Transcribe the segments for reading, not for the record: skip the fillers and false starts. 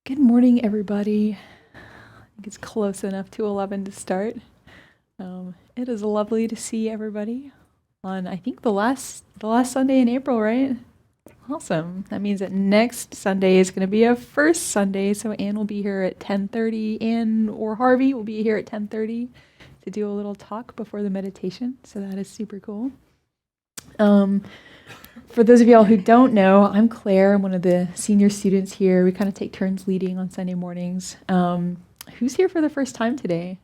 Good morning, everybody. I think it's close enough to 11 to start. It is lovely to see everybody on, I think, the last Sunday in April, right? Awesome. That means that next Sunday is going to be a first Sunday, so Anne will be here at 10:30. Anne or Harvey will be here at 10:30 to do a little talk before the meditation. So that is super cool. For those of y'all who don't know, I'm Claire. I'm one of the senior students here. We kind of take turns leading on Sunday mornings. Who's here for the first time today?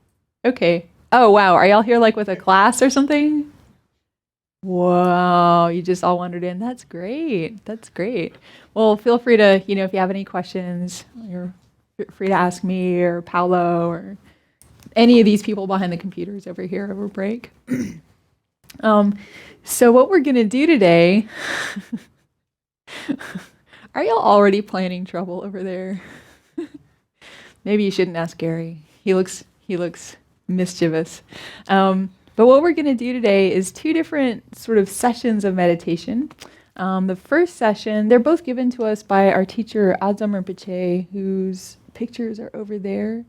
Okay. Oh, wow. Are y'all here like with a class or something? Whoa, you just all wandered in. That's great. That's great. Well, feel free to, if you have any questions, you're free to ask me or Paolo or any of these people behind the computers over here over break. So what we're going to do today, are y'all already planning trouble over there? Maybe you shouldn't ask Gary. He looks mischievous. But what we're going to do today is two different sort of sessions of meditation. The first session, they're both given to us by our teacher, Adzam Rinpoche, whose pictures are over there,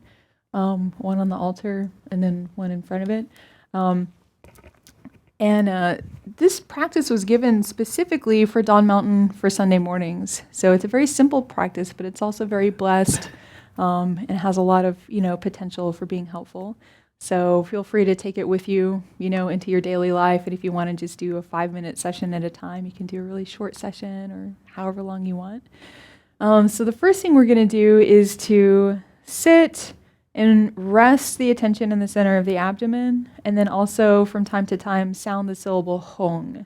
one on the altar and then one in front of it. This practice was given specifically for Dawn Mountain for Sunday mornings. So it's a very simple practice, but it's also very blessed and has a lot of, potential for being helpful. So feel free to take it with you, into your daily life. And if you want to just do a 5-minute session at a time, you can do a really short session or however long you want. So the first thing we're going to do is to sit and rest the attention in the center of the abdomen, and then also from time to time sound the syllable Hong.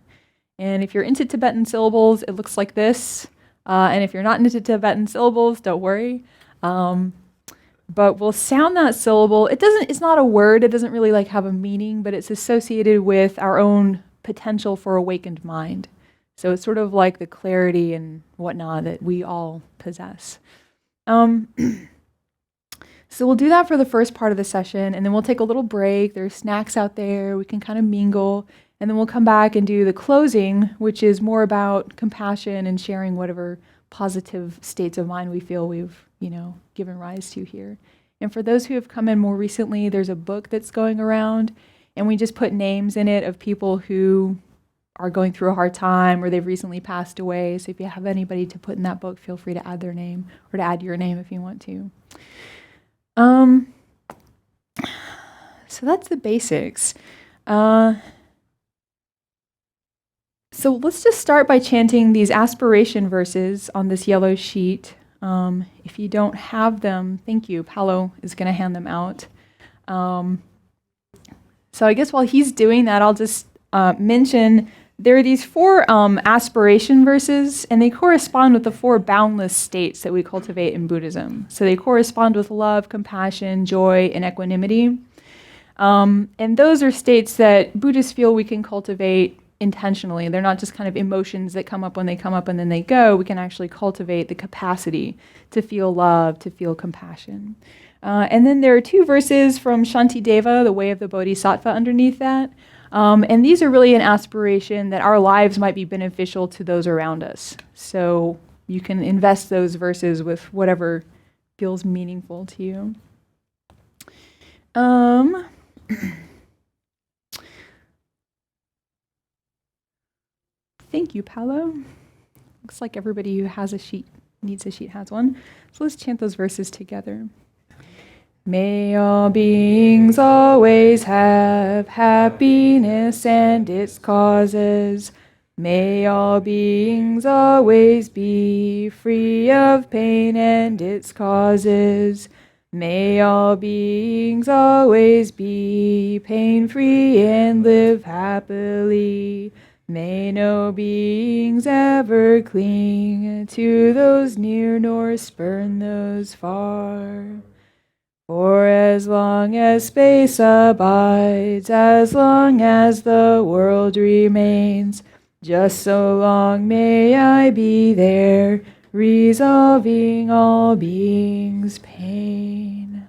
And if you're into Tibetan syllables, it looks like this. And if you're not into Tibetan syllables, don't worry. But we'll sound that syllable. It's not a word. It doesn't really have a meaning, but it's associated with our own potential for awakened mind. So it's sort of like the clarity and whatnot that we all possess. So we'll do that for the first part of the session, and then we'll take a little break. There's snacks out there. We can kind of mingle, and then we'll come back and do the closing, which is more about compassion and sharing whatever positive states of mind we feel we've, given rise to here. And for those who have come in more recently, there's a book that's going around, and we just put names in it of people who are going through a hard time or they've recently passed away. So if you have anybody to put in that book, feel free to add their name or to add your name if you want to. So that's the basics. So let's just start by chanting these aspiration verses on this yellow sheet. If you don't have them, thank you. Paolo is going to hand them out. So I guess while he's doing that, I'll just mention there are these 4 aspiration verses, and they correspond with the 4 boundless states that we cultivate in Buddhism. So they correspond with love, compassion, joy, and equanimity. And those are states that Buddhists feel we can cultivate intentionally. They're not just kind of emotions that come up when they come up and then they go. We can actually cultivate the capacity to feel love, to feel compassion. And then there are 2 verses from Shantideva, the Way of the Bodhisattva, underneath that. And these are really an aspiration that our lives might be beneficial to those around us. So you can invest those verses with whatever feels meaningful to you. Thank you, Paolo. Looks like everybody who has a sheet, needs a sheet, has one. So let's chant those verses together. May all beings always have happiness and its causes. May all beings always be free of pain and its causes. May all beings always be pain-free and live happily. May no beings ever cling to those near nor spurn those far. For as long as space abides, as long as the world remains, just so long may I be there, resolving all beings' pain.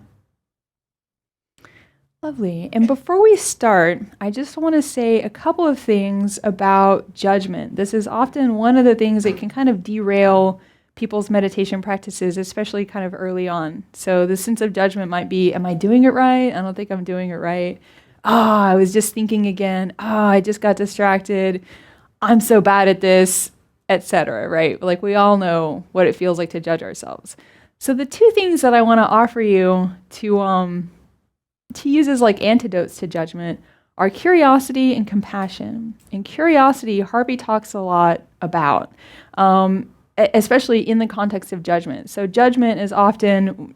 Lovely. And before we start, I just want to say a couple of things about judgment. This is often one of the things that can kind of derail people's meditation practices, especially kind of early on. So the sense of judgment might be, am I doing it right? I don't think I'm doing it right. I was just thinking again. I just got distracted. I'm so bad at this, etc. Right? Like we all know what it feels like to judge ourselves. So the two things that I want to offer you to use as like antidotes to judgment are curiosity and compassion. And curiosity, Harvey talks a lot about, especially in the context of judgment. So judgment is often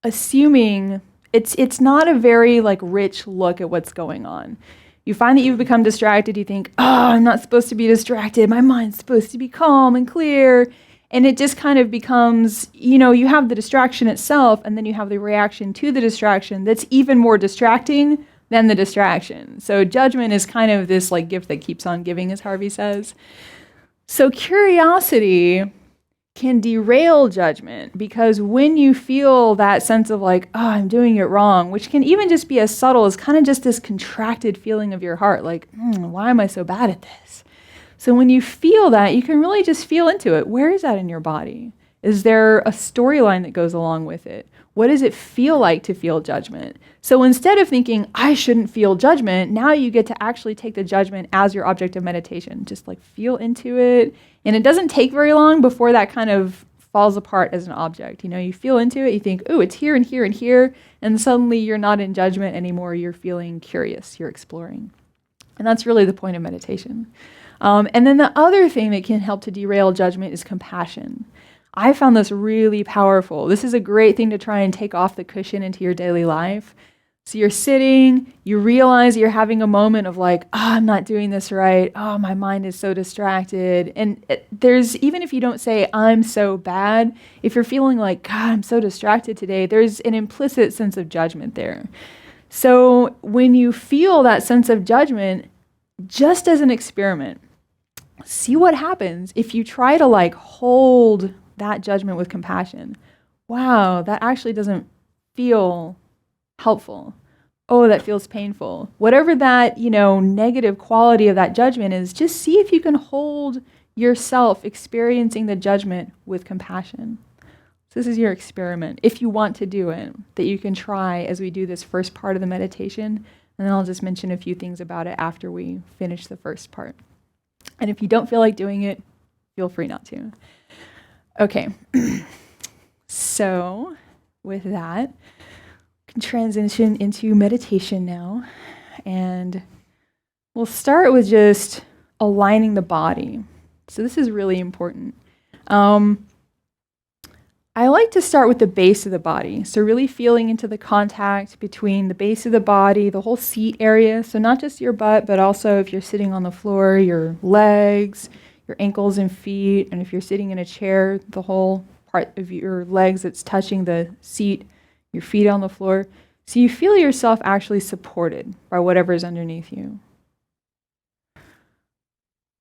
assuming it's not a very like rich look at what's going on. You find that you've become distracted. You think, I'm not supposed to be distracted. My mind's supposed to be calm and clear. And it just kind of becomes, you have the distraction itself, and then you have the reaction to the distraction that's even more distracting than the distraction. So judgment is kind of this like gift that keeps on giving, as Harvey says. So curiosity can derail judgment, because when you feel that sense of like, I'm doing it wrong, which can even just be as subtle as kind of just this contracted feeling of your heart, like, why am I so bad at this? So when you feel that, you can really just feel into it. Where is that in your body? Is there a storyline that goes along with it? What does it feel like to feel judgment? So instead of thinking, I shouldn't feel judgment, now you get to actually take the judgment as your object of meditation. Just like feel into it. And it doesn't take very long before that kind of falls apart as an object. You feel into it, you think, it's here and here and here. And suddenly you're not in judgment anymore. You're feeling curious. You're exploring. And that's really the point of meditation. And then the other thing that can help to derail judgment is compassion. I found this really powerful. This is a great thing to try and take off the cushion into your daily life. So you're sitting, you realize you're having a moment of like, I'm not doing this right. My mind is so distracted. And there's, even if you don't say, I'm so bad, if you're feeling like, God, I'm so distracted today, there's an implicit sense of judgment there. So when you feel that sense of judgment, just as an experiment, see what happens if you try to like hold that judgment with compassion. Wow, that actually doesn't feel helpful. That feels painful. Whatever that, negative quality of that judgment is, just see if you can hold yourself experiencing the judgment with compassion. So this is your experiment, if you want to do it, that you can try as we do this first part of the meditation. And then I'll just mention a few things about it after we finish the first part. And if you don't feel like doing it, feel free not to. Okay. So with that, we can transition into meditation now. And we'll start with just aligning the body. So this is really important. I like to start with the base of the body. So really feeling into the contact between the base of the body, the whole seat area. So not just your butt, but also if you're sitting on the floor, your legs, your ankles and feet. And if you're sitting in a chair, the whole part of your legs that's touching the seat, your feet on the floor. So you feel yourself actually supported by whatever is underneath you.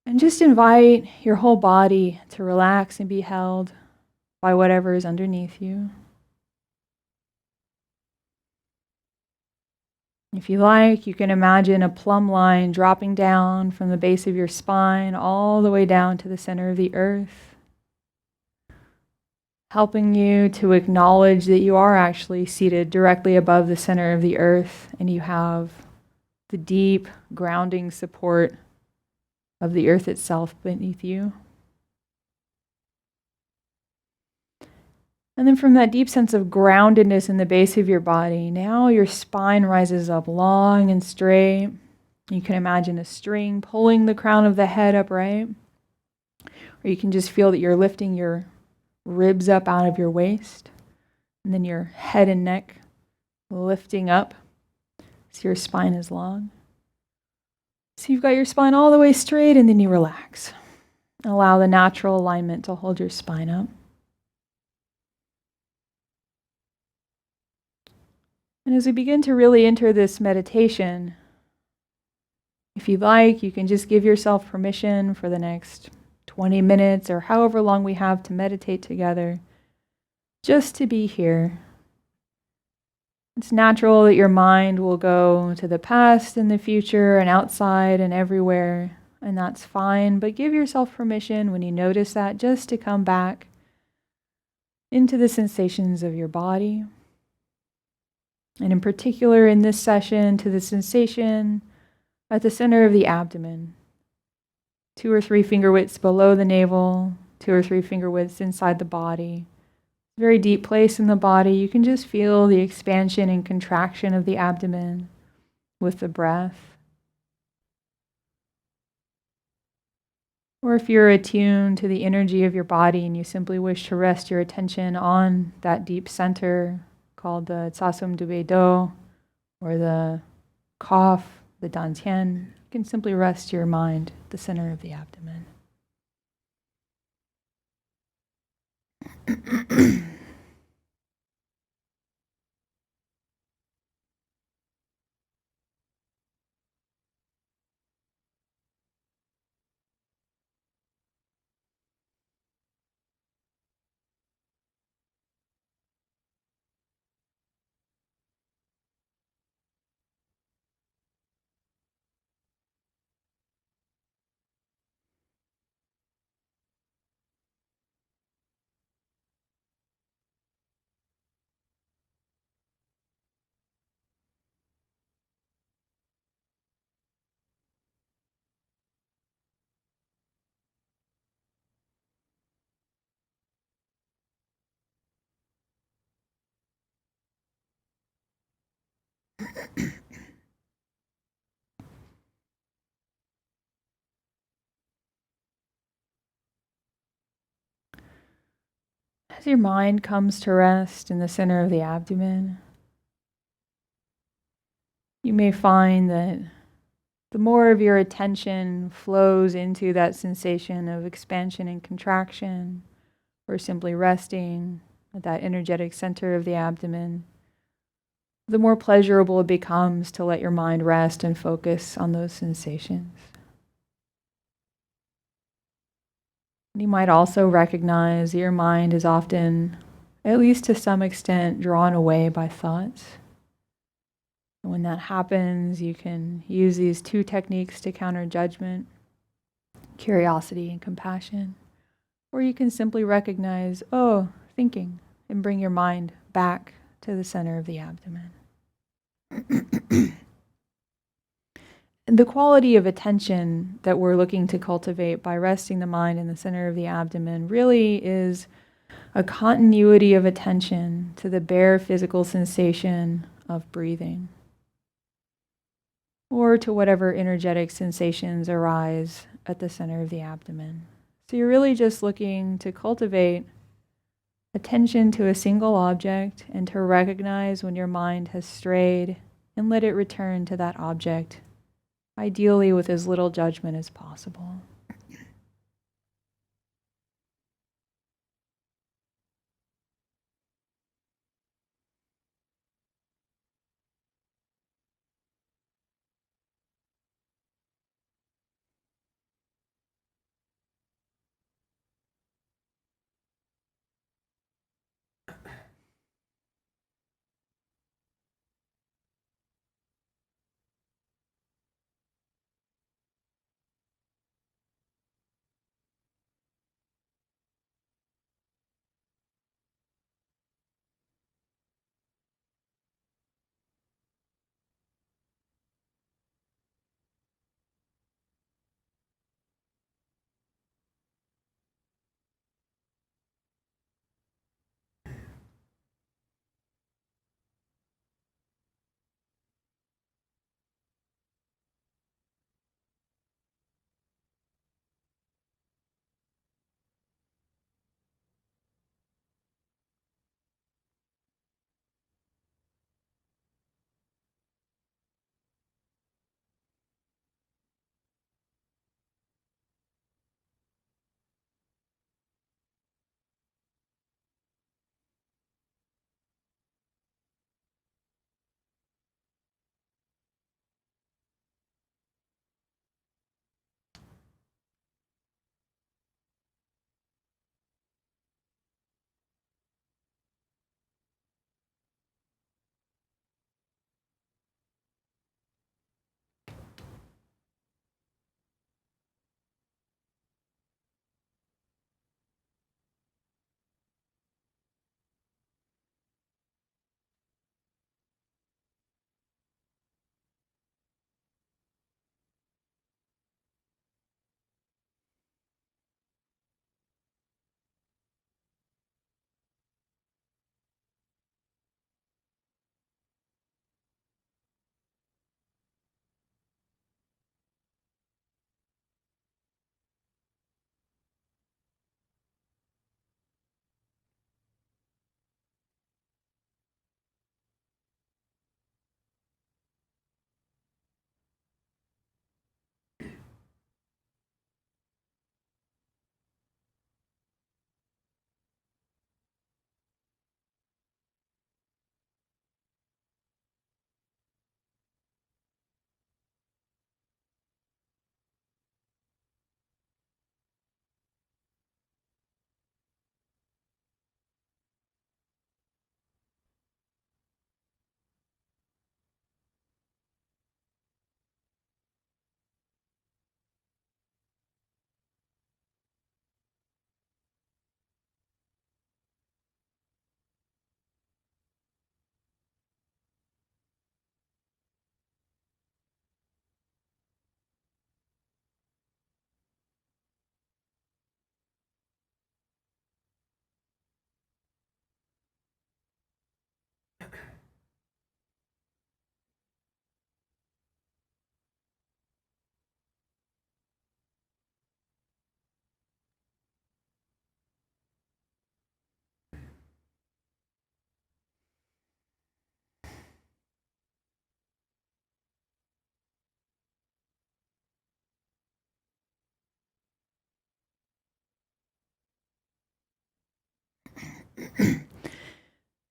And just invite your whole body to relax and be held by whatever is underneath you. If you like, you can imagine a plumb line dropping down from the base of your spine all the way down to the center of the earth, helping you to acknowledge that you are actually seated directly above the center of the earth, and you have the deep grounding support of the earth itself beneath you. And then from that deep sense of groundedness in the base of your body, now your spine rises up long and straight. You can imagine a string pulling the crown of the head upright. Or you can just feel that you're lifting your ribs up out of your waist. And then your head and neck lifting up so your spine is long. So you've got your spine all the way straight, and then you relax. Allow the natural alignment to hold your spine up. And as we begin to really enter this meditation, if you like, you can just give yourself permission for the next 20 minutes or however long we have to meditate together, just to be here. It's natural that your mind will go to the past and the future and outside and everywhere. and that's fine, but give yourself permission when you notice that just to come back into the sensations of your body. And in particular in this session, to the sensation at the center of the abdomen. 2 or 3 finger widths below the navel, 2 or 3 finger widths inside the body. Very deep place in the body. You can just feel the expansion and contraction of the abdomen with the breath. Or if you're attuned to the energy of your body and you simply wish to rest your attention on that deep center called the Tsasum Dube Do, or the cough, the Dantian, you can simply rest your mind at the center of the abdomen. As your mind comes to rest in the center of the abdomen, you may find that the more of your attention flows into that sensation of expansion and contraction, or simply resting at that energetic center of the abdomen, the more pleasurable it becomes to let your mind rest and focus on those sensations. You might also recognize that your mind is often, at least to some extent, drawn away by thoughts. And when that happens, you can use these 2 techniques to counter judgment, curiosity and compassion. Or you can simply recognize, oh, thinking, and bring your mind back to the center of the abdomen. The quality of attention that we're looking to cultivate by resting the mind in the center of the abdomen really is a continuity of attention to the bare physical sensation of breathing, or to whatever energetic sensations arise at the center of the abdomen. So you're really just looking to cultivate attention to a single object and to recognize when your mind has strayed and let it return to that object, ideally with as little judgment as possible.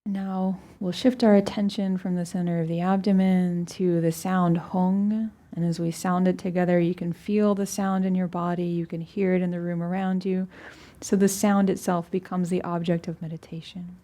Now we'll shift our attention from the center of the abdomen to the sound hong. And as we sound it together, you can feel the sound in your body, you can hear it in the room around you. So the sound itself becomes the object of meditation.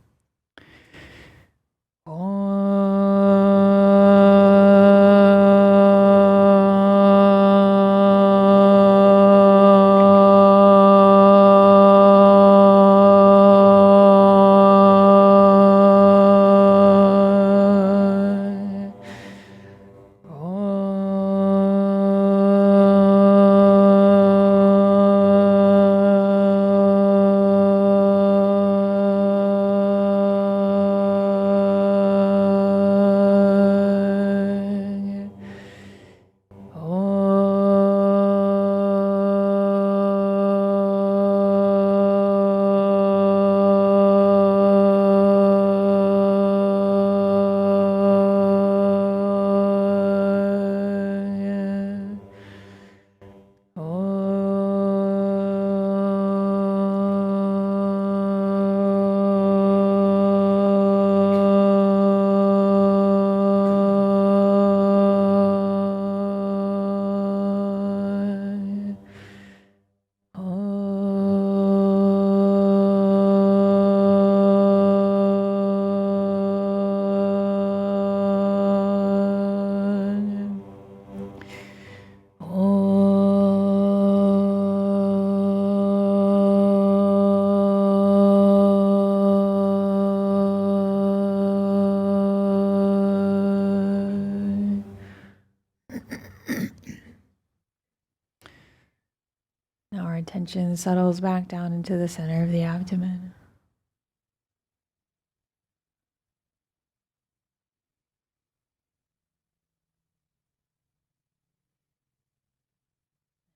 Now our attention settles back down into the center of the abdomen.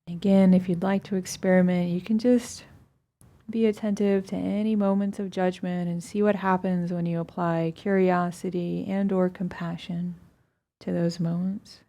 Again, if you'd like to experiment, you can just be attentive to any moments of judgment and see what happens when you apply curiosity and or compassion to those moments.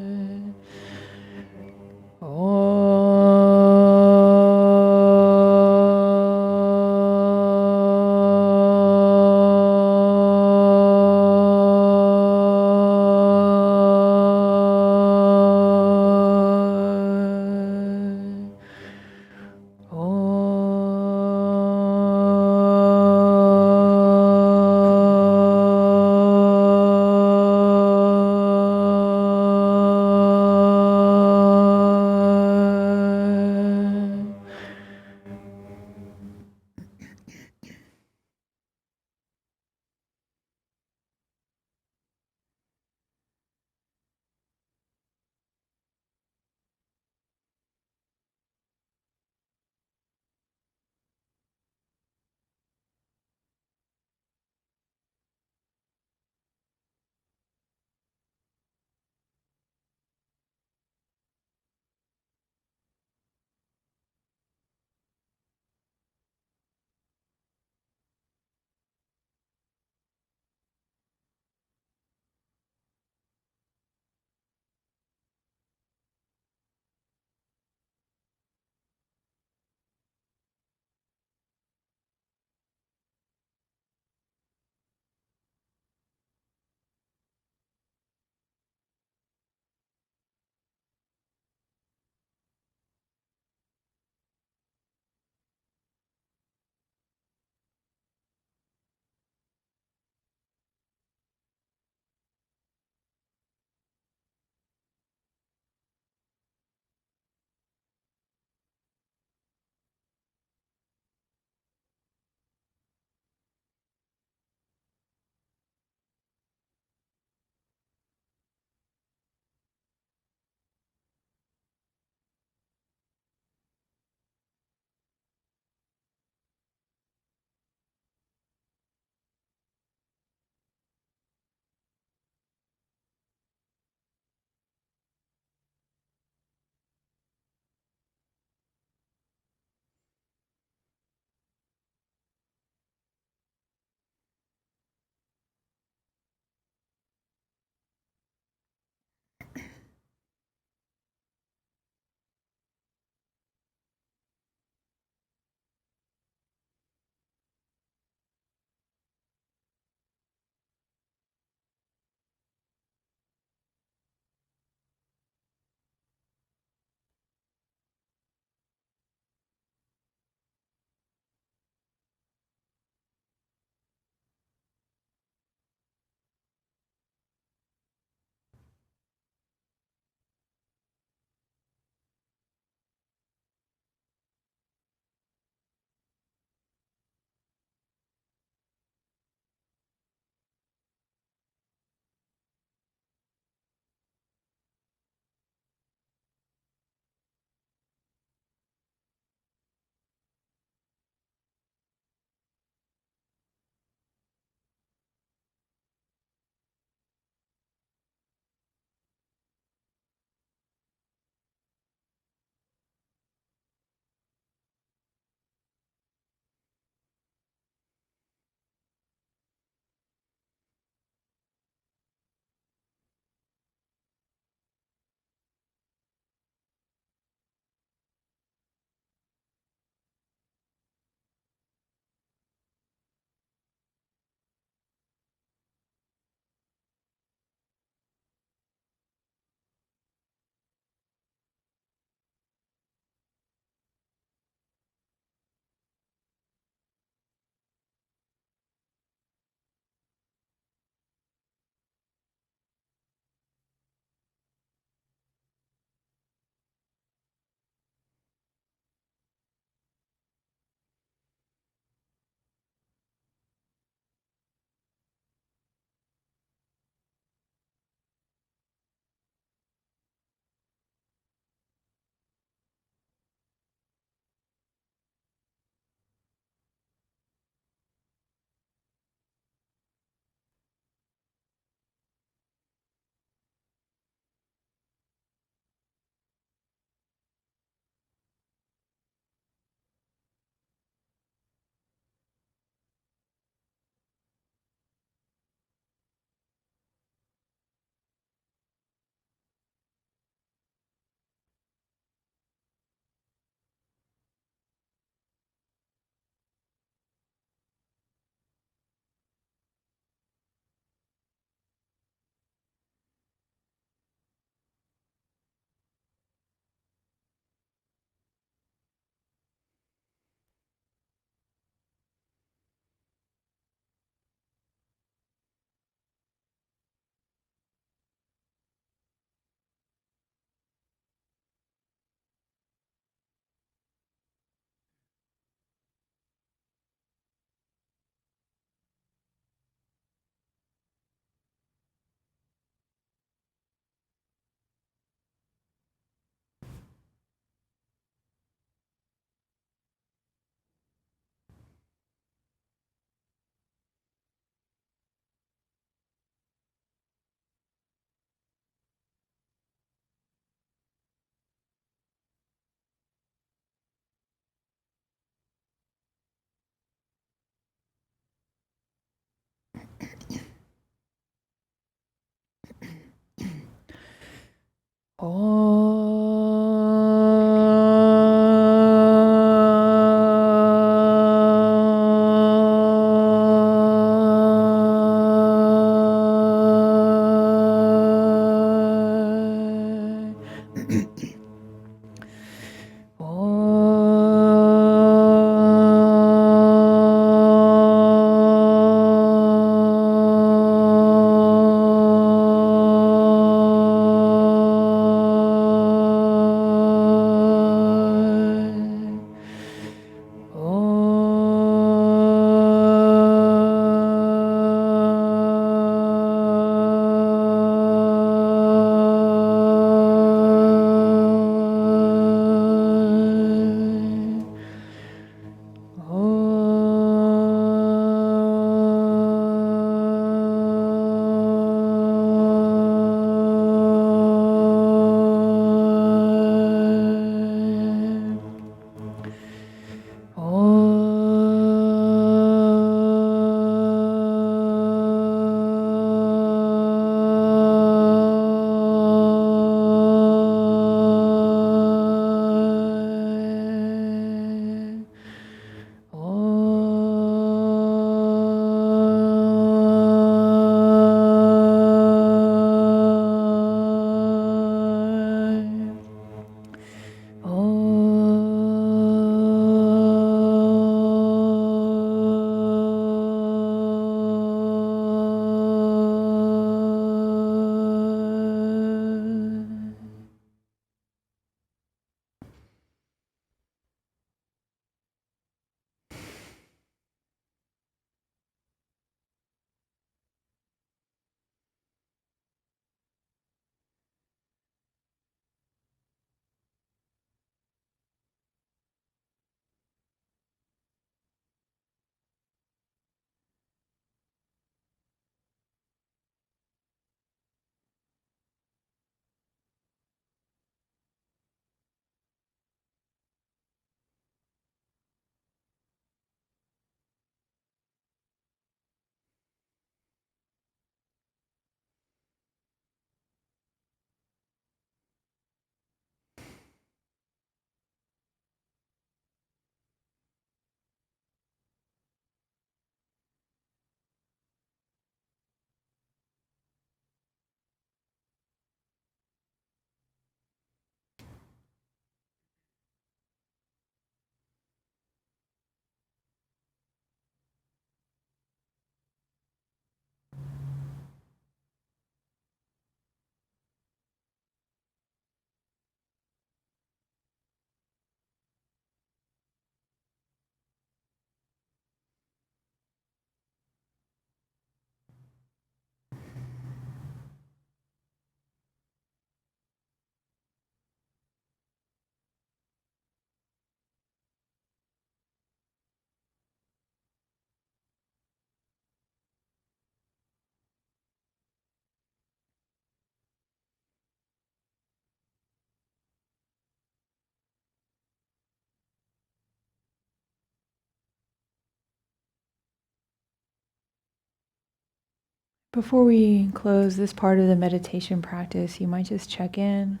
Before we close this part of the meditation practice, you might just check in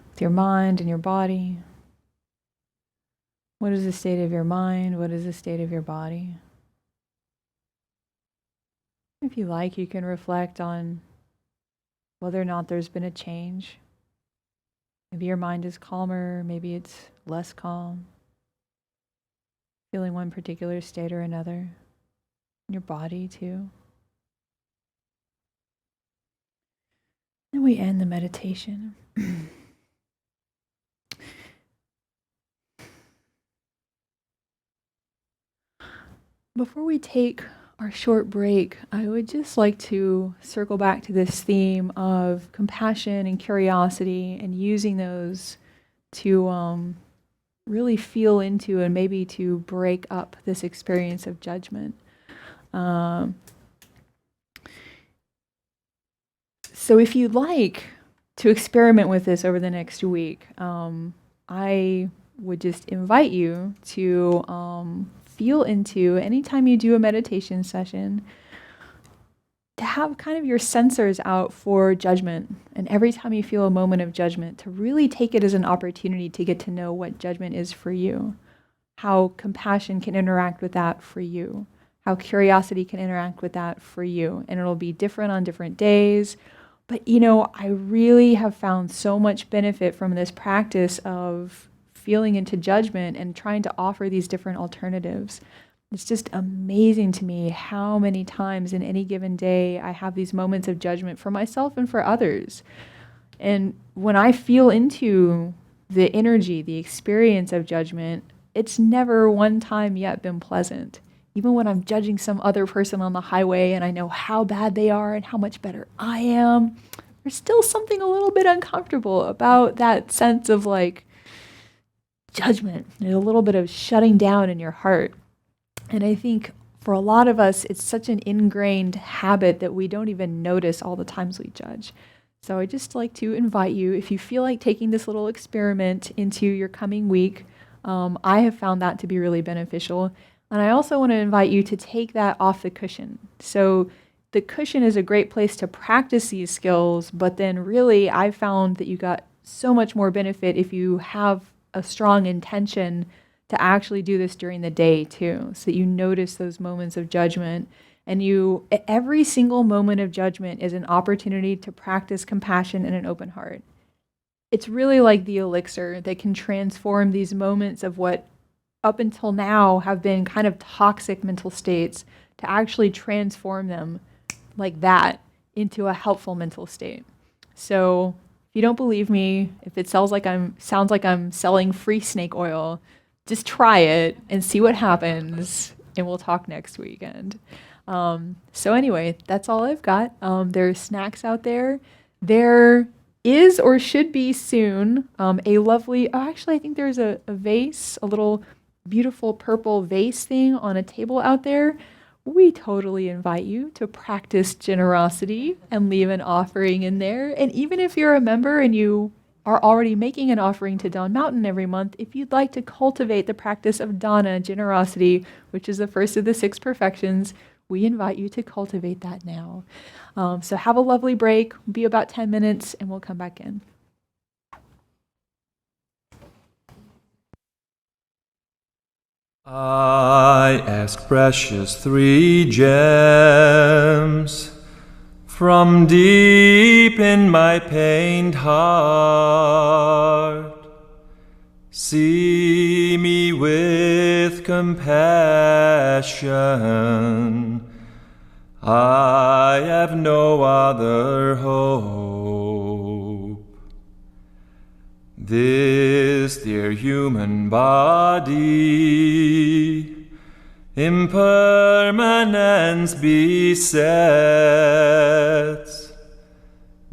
with your mind and your body. What is the state of your mind? What is the state of your body? If you like, you can reflect on whether or not there's been a change. Maybe your mind is calmer, maybe it's less calm. Feeling one particular state or another. Your body too. And we end the meditation. Before we take our short break, I would just like to circle back to this theme of compassion and curiosity and using those to really feel into and maybe to break up this experience of judgment. So if you'd like to experiment with this over the next week, I would just invite you to feel into, anytime you do a meditation session, to have kind of your sensors out for judgment. And every time you feel a moment of judgment, to really take it as an opportunity to get to know what judgment is for you, how compassion can interact with that for you, how curiosity can interact with that for you. And it'll be different on different days. But, I really have found so much benefit from this practice of feeling into judgment and trying to offer these different alternatives. It's just amazing to me how many times in any given day I have these moments of judgment for myself and for others. And when I feel into the energy, the experience of judgment, it's never one time yet been pleasant. Even when I'm judging some other person on the highway and I know how bad they are and how much better I am, there's still something a little bit uncomfortable about that sense of judgment. There's a little bit of shutting down in your heart. And I think for a lot of us, it's such an ingrained habit that we don't even notice all the times we judge. So I'd just like to invite you, if you feel like taking this little experiment into your coming week, I have found that to be really beneficial. And I also want to invite you to take that off the cushion. So the cushion is a great place to practice these skills, but then really I found that you got so much more benefit if you have a strong intention to actually do this during the day too, so that you notice those moments of judgment. And every single moment of judgment is an opportunity to practice compassion and an open heart. It's really like the elixir that can transform these moments of what up until now have been kind of toxic mental states, to actually transform them like that into a helpful mental state. So if you don't believe me, if it sounds like I'm selling free snake oil, just try it and see what happens, and we'll talk next weekend. So anyway, that's all I've got. There's snacks out there. There is, or should be soon, a lovely, actually I think there's a vase, a little beautiful purple vase thing on a table out there. We totally invite you to practice generosity and leave an offering in there. And even if you're a member and you are already making an offering to Dawn Mountain every month, if you'd like to cultivate the practice of dana, generosity, which is the first of the 6 perfections, we invite you to cultivate that now. So have a lovely break. Be about 10 minutes and we'll come back in. I ask precious 3 gems from deep in my pained heart. See me with compassion. I have no other hope. This dear human body impermanence besets.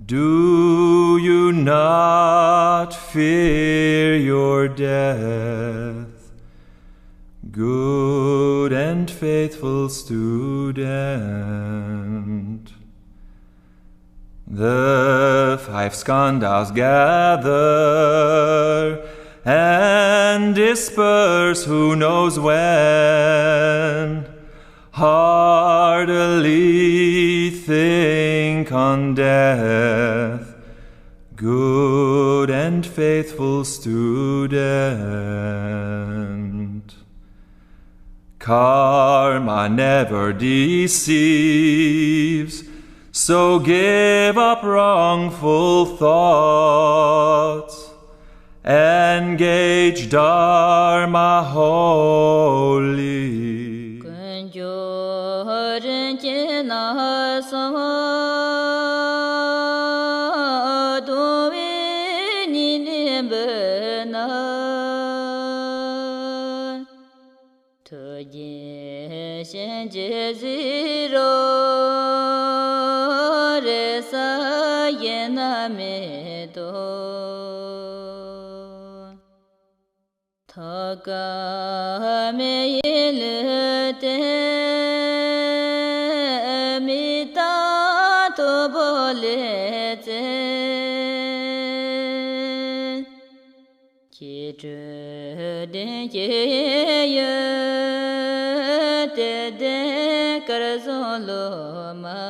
Do you not fear your death, good and faithful student? The 5 skandhas gather and disperse who knows when. Heartily think on death, good and faithful student. Karma never deceives, so give up wrongful thoughts. Engage Dharma wholly. karazoloma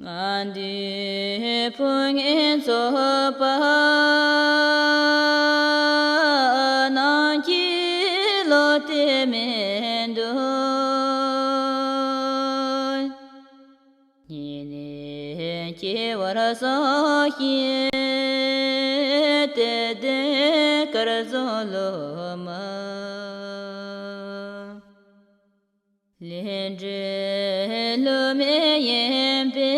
andi pungin sopa nanji lote mendo nini che waraso te de karazoloma Lendre lo me yempe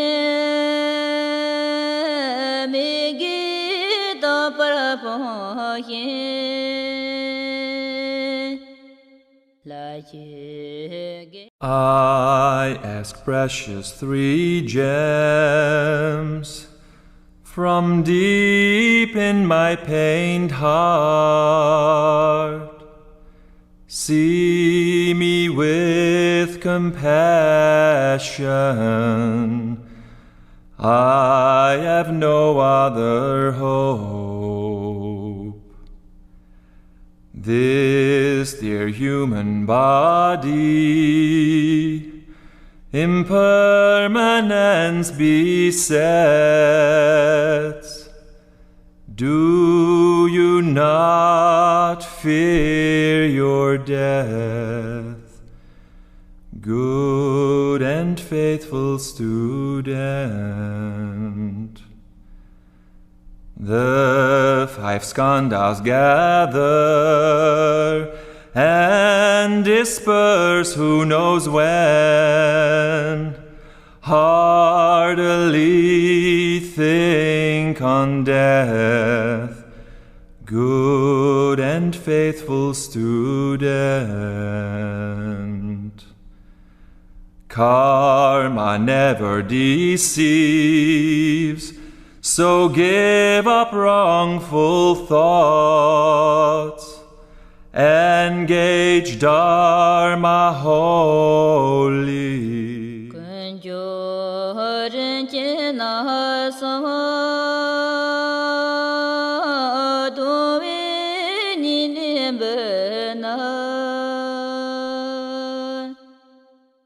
me gito para poye la ye I ask precious 3 gems from deep in my pained heart. See me with compassion. I have no other hope. This dear human body, impermanence besets. Do you not fear your death, good and faithful student? The 5 skandhas gather and disperse who knows when. Heartily think on death, good and faithful student. Karma never deceives, so give up wrongful thoughts. Engage Dharma wholly. Kunjoren chena sama dowe nimbena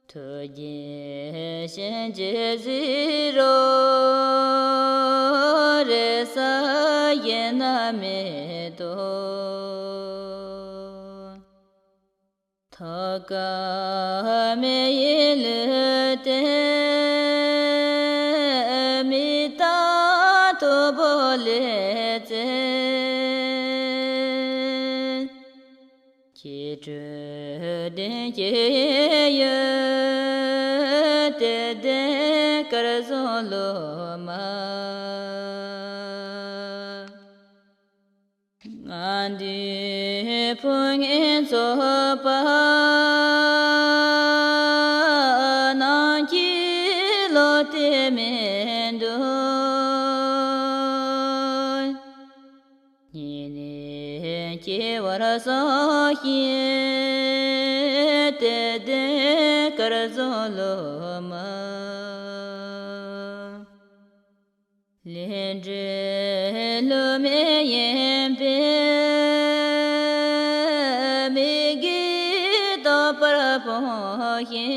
toje shenje zero resa yena medo Thaka me yilete mita to bolete Chitre den ye te de karazoloma Andi pungin sopa nanji lote mendo nini che waraso te de karazoloma Lendre lo me yempe me gito para poye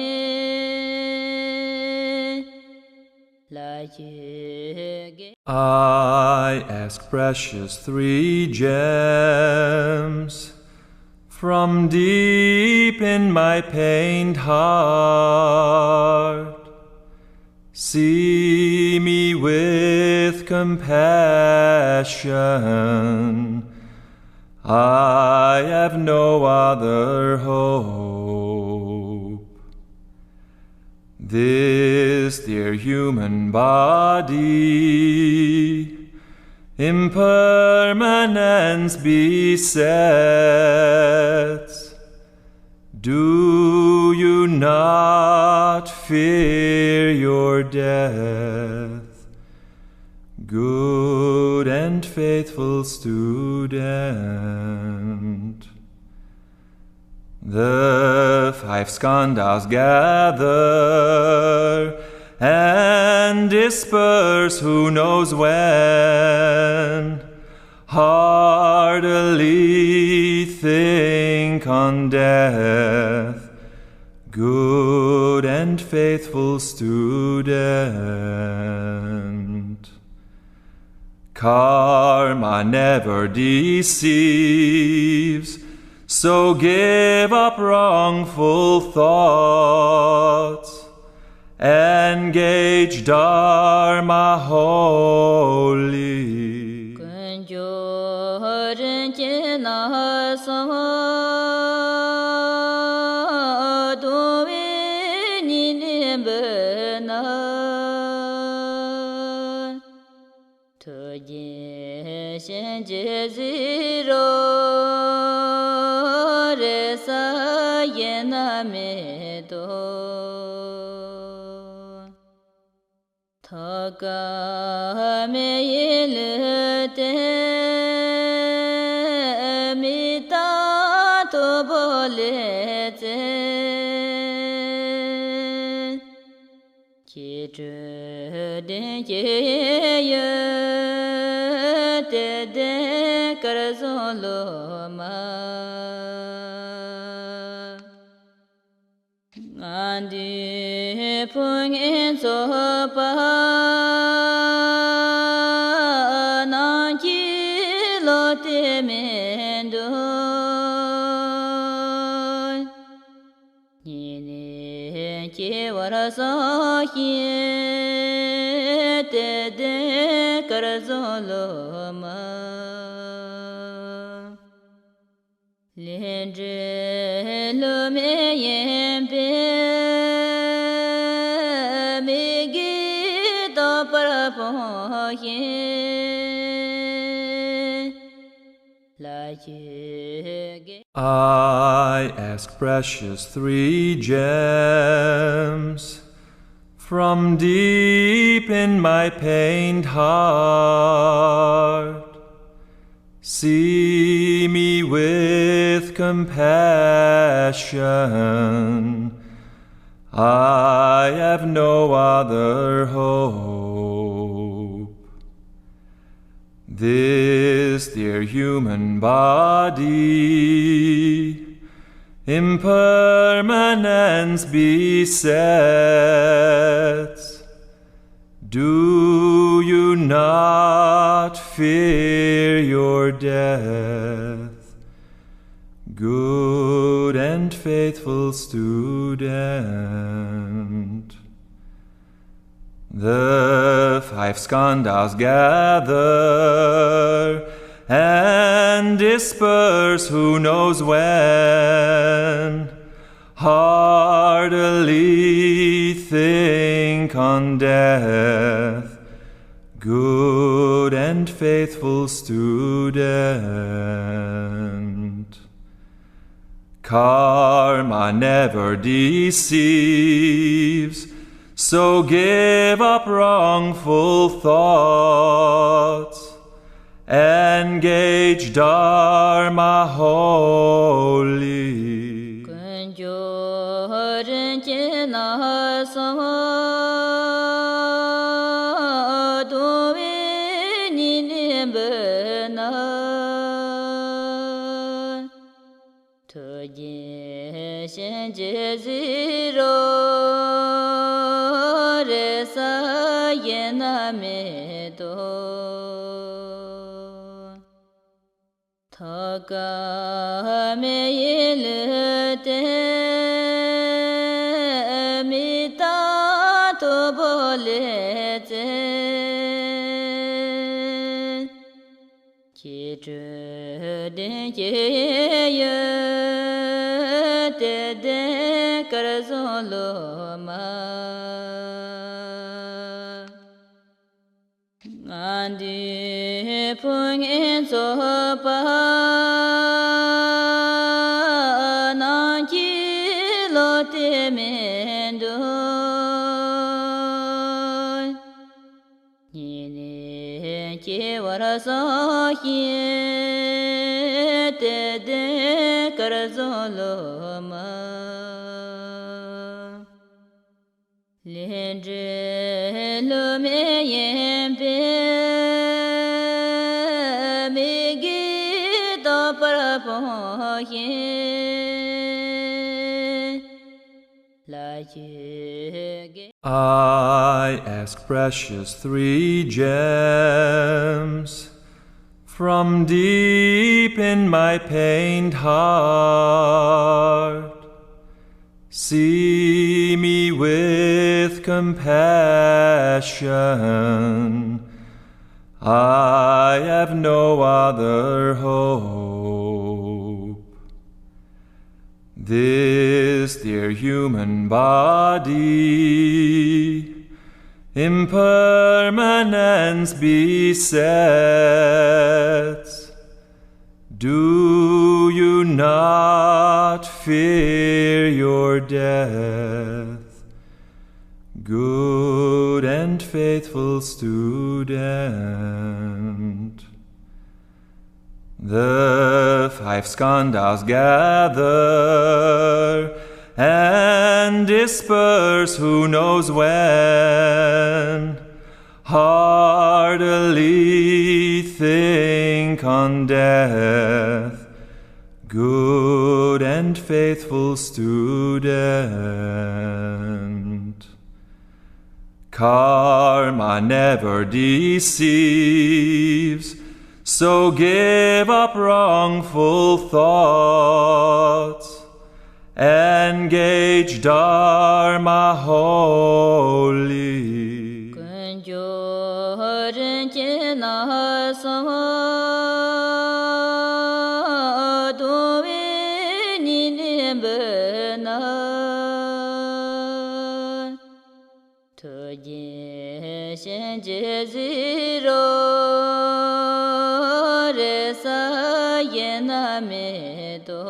la ye I ask precious 3 gems from deep in my pained heart. See me with compassion. I have no other hope. This dear human body, impermanence besets. Do you not fear your death, good and faithful student? The 5 skandhas gather and disperse who knows when. heartily think on death, good and faithful student. Karma never deceives, so give up wrongful thoughts. Engage Dharma wholly. Kunjoren chena sama dowe nilembena toje shenje ziro resa yena medo Thaka me yilete mita to bolete Chitre den ye te de karzolo ma Andi pung in so pa na ji lo te men do ni ne che war so hi te de kar zo lo ma Lien zhe lo me yen pe me gi do par po yin la ye ge I ask precious three gems from deep in my pained heart. See me with compassion. I have no other hope. This dear human body, impermanence besets. Do you not fear your death, good and faithful student? The five skandhas gather and disperse who knows when. Heartily think on death, good and faithful student. Karma never deceives, so give up wrongful thoughts. Engage Dharma wholly. Kunjoren chena sama dowe nilembena toje shenje ziro resa yena medo Thaka me yilete mita to bolete Chitre den ye te de karzolo ma Andi pung in so pa na ji lo te men do ni ne che war so hi te de kar zo lo ma Lien zhe lo me yen pe me la ge I ask precious three gems from deep in my pained heart. See me with compassion. I have no other hope. This dear human body, impermanence besets. Do you not fear your death, good and faithful student? The five skandhas gather and disperse who knows when. Heartily think on death, good and faithful student. Karma never deceives, so give up wrongful thoughts. Engage Dharma wholly. kun jo ren che na sa do we ni ne be na to je shen je zero re sa ye na me do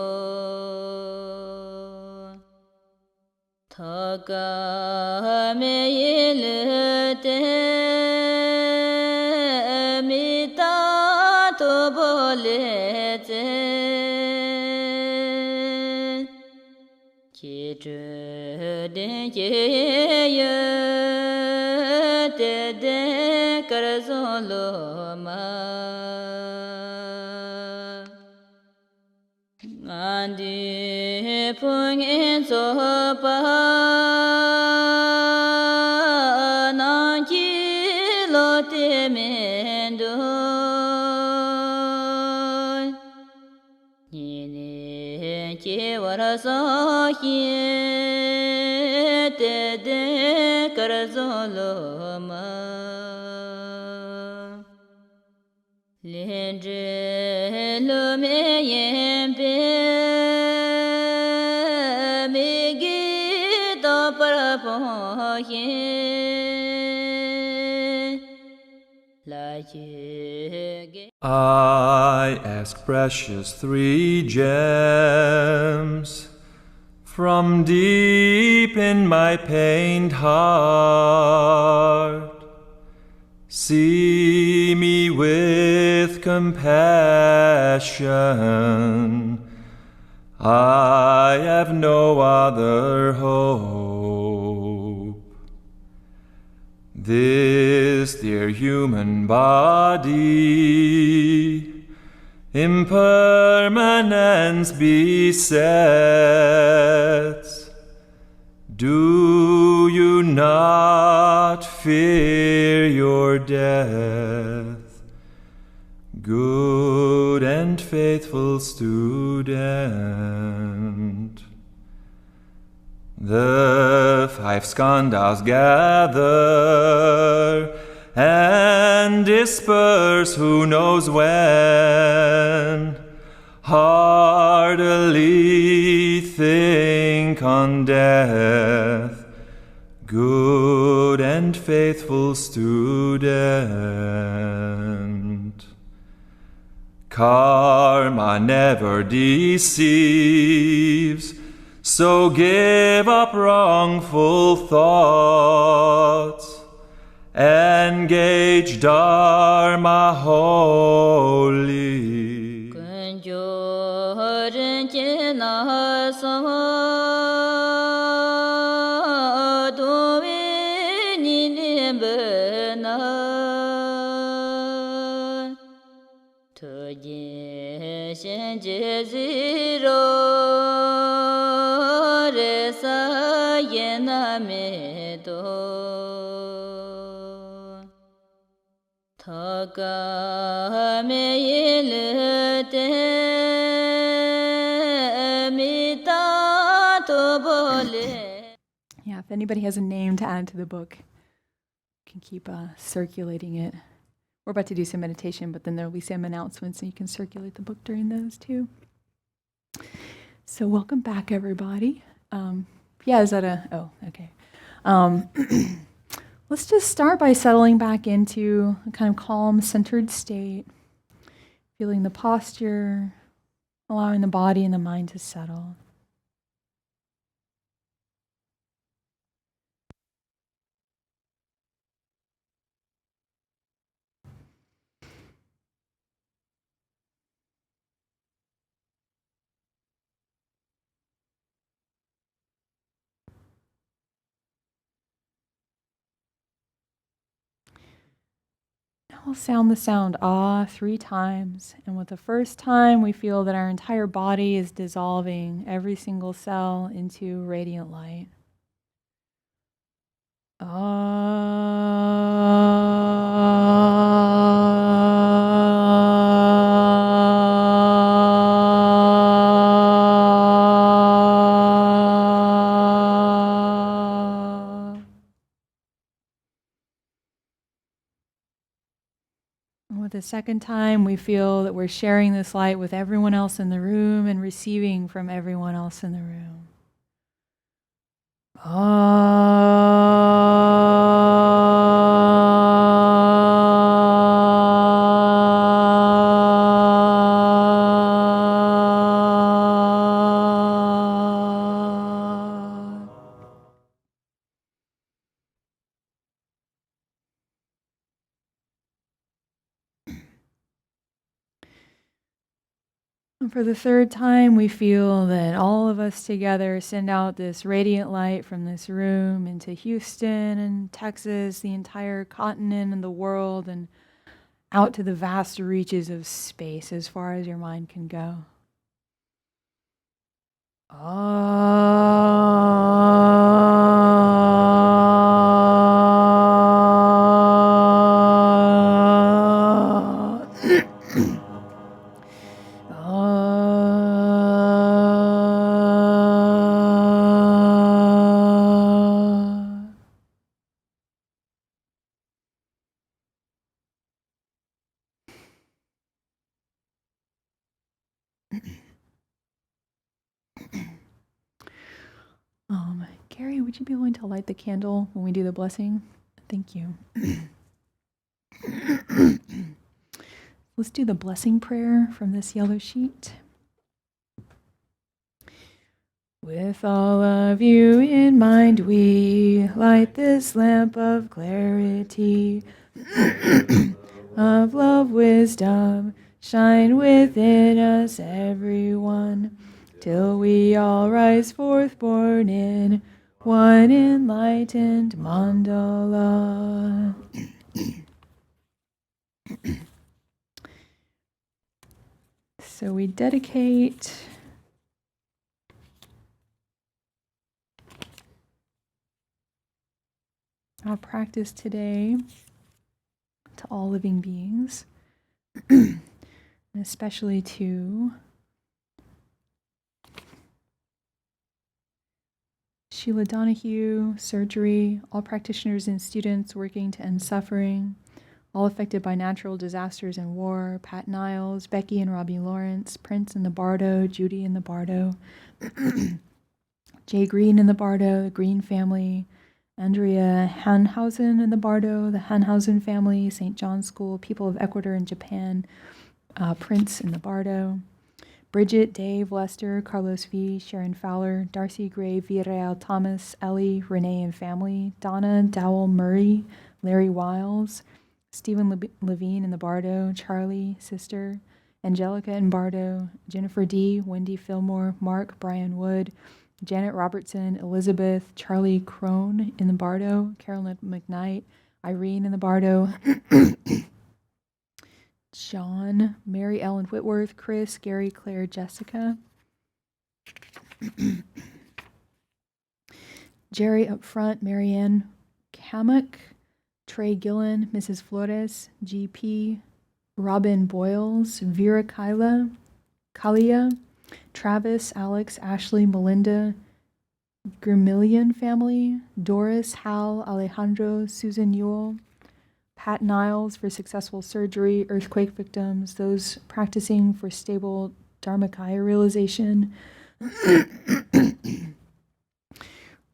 Thaka me yilete mita to bolete Chidru den ye te de karzolo ma Andi pung en so pa nan chi lo te men do ni ne che war so hi te de kar zo lo ma Lien zhe lo me yen pe me gi do par po yin la ye ge I ask precious three gems from deep in my pained heart. See me with compassion. I have no other hope. This dear human body, impermanence besets. Do you not fear your death, good and faithful student? The five skandhas gather and disperse who knows when. Heartily think on death, good and faithful student. Karma never deceives, so give up wrongful thoughts. Engage Dharma wholly. kun jo ren che na sa do we ni ne be na to je shen je zero re sa yena me do Thaga me yilete mita to bole Yeah, if anybody has a name to add to the book, you can keep circulating it. We're about to do some meditation, but then there will be some announcements, and you can circulate the book during those too. So welcome back, everybody. Is that okay. Let's just start by settling back into a kind of calm, centered state, feeling the posture, allowing the body and the mind to settle. We'll sound the sound ah 3 times. And with the first time, we feel that our entire body is dissolving, every single cell, into radiant light. With the second time, we feel that we're sharing this light with everyone else in the room and receiving from everyone else in the room. And for the third time, we feel that all of us together send out this radiant light from this room into Houston and Texas, the entire continent and the world, and out to the vast reaches of space as far as your mind can go. Gary, would you be willing to light the candle when we do the blessing? Thank you. Let's do the blessing prayer from this yellow sheet. With all of you in mind, we light this lamp of clarity, of love, wisdom, shine within us, everyone, till we all rise forth born in one enlightened mandala. So we dedicate our practice today to all living beings, and especially to Sheila Donahue, surgery, all practitioners and students working to end suffering, all affected by natural disasters and war, Pat Niles, Becky and Robbie Lawrence, Prince in the Bardo, Judy in the Bardo, Jay Green in the Bardo, the Green family, Andrea Hanhausen in the Bardo, the Hanhausen family, St. John's School, people of Ecuador and Japan, Prince in the Bardo, Bridget, Dave, Lester, Carlos V, Sharon Fowler, Darcy Gray, Villarreal Thomas, Ellie, Renee and family, Donna, Dowell Murray, Larry Wiles, Stephen Levine in the Bardo, Charlie, sister, Angelica in Bardo, Jennifer D, Wendy Fillmore, Mark, Brian Wood, Janet Robertson, Elizabeth, Charlie Crone in the Bardo, Carolyn McKnight, Irene in the Bardo, John, Mary Ellen Whitworth, Chris, Gary, Claire, Jessica. Jerry up front, Marianne Kamek, Trey Gillen, Mrs. Flores, GP, Robin Boyles, Vera Kalia, Travis, Alex, Ashley, Melinda, Grimillion family, Doris, Hal, Alejandro, Susan Ewell, Pat Niles for successful surgery, earthquake victims, those practicing for stable Dharmakaya realization,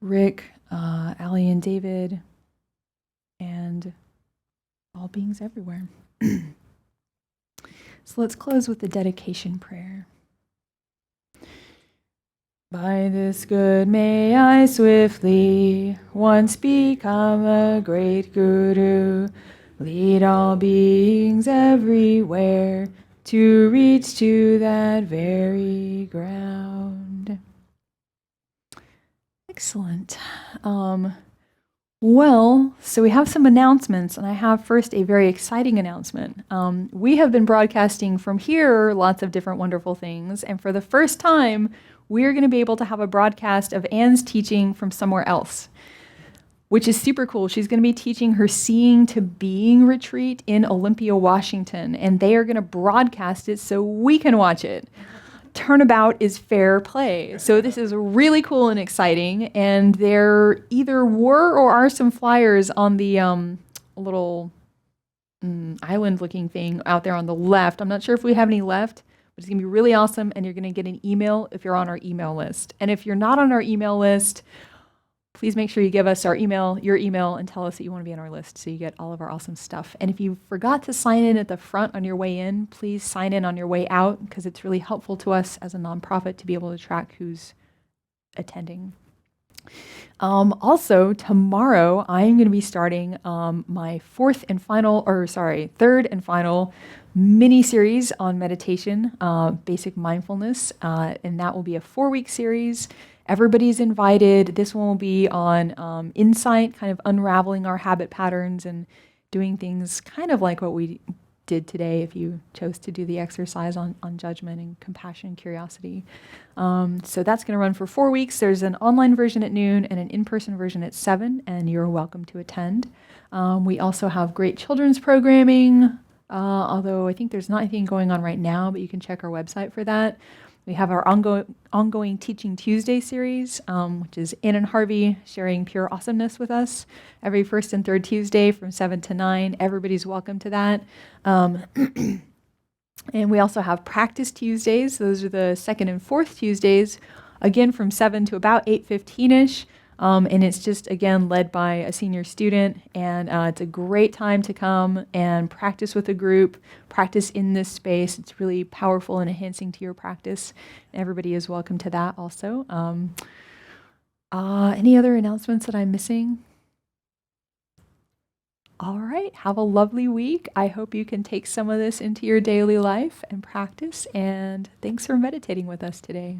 Rick, Allie and David, and all beings everywhere. So let's close with the dedication prayer. By this good may I swiftly once become a great guru, lead all beings everywhere to reach to that very ground. Excellent. Well, so we have some announcements, and I have first a very exciting announcement. We have been broadcasting from here lots of different wonderful things, and for the first time, we're going to be able to have a broadcast of Anne's teaching from somewhere else, which is super cool. She's going to be teaching her Seeing to Being retreat in Olympia, Washington, and they are going to broadcast it so we can watch it. Turnabout is fair play. So this is really cool and exciting, and there either were or are some flyers on the little island-looking thing out there on the left. I'm not sure if we have any left, but it's going to be really awesome, and you're going to get an email if you're on our email list. And if you're not on our email list, please make sure you give us your email, and tell us that you want to be on our list so you get all of our awesome stuff. And if you forgot to sign in at the front on your way in, please sign in on your way out, because it's really helpful to us as a nonprofit to be able to track who's attending. Also, tomorrow I'm going to be starting my third and final mini-series on meditation, basic mindfulness, and that will be a 4-week series. Everybody's invited. This one will be on insight, kind of unraveling our habit patterns and doing things kind of like what we did today if you chose to do the exercise on judgment and compassion and curiosity. So that's going to run for 4 weeks. There's an online version at noon and an in-person version at 7, and you're welcome to attend. We also have great children's programming, although I think there's not anything going on right now, but you can check our website for that. We have our ongoing Teaching Tuesday series, which is Ann and Harvey sharing pure awesomeness with us every first and third Tuesday from 7 to 9. Everybody's welcome to that. And we also have Practice Tuesdays. Those are the second and fourth Tuesdays, again from 7 to about 8:15-ish. And it's just, again, led by a senior student. And it's a great time to come and practice with a group, practice in this space. It's really powerful and enhancing to your practice. Everybody is welcome to that also. Any other announcements that I'm missing? All right. Have a lovely week. I hope you can take some of this into your daily life and practice. And thanks for meditating with us today.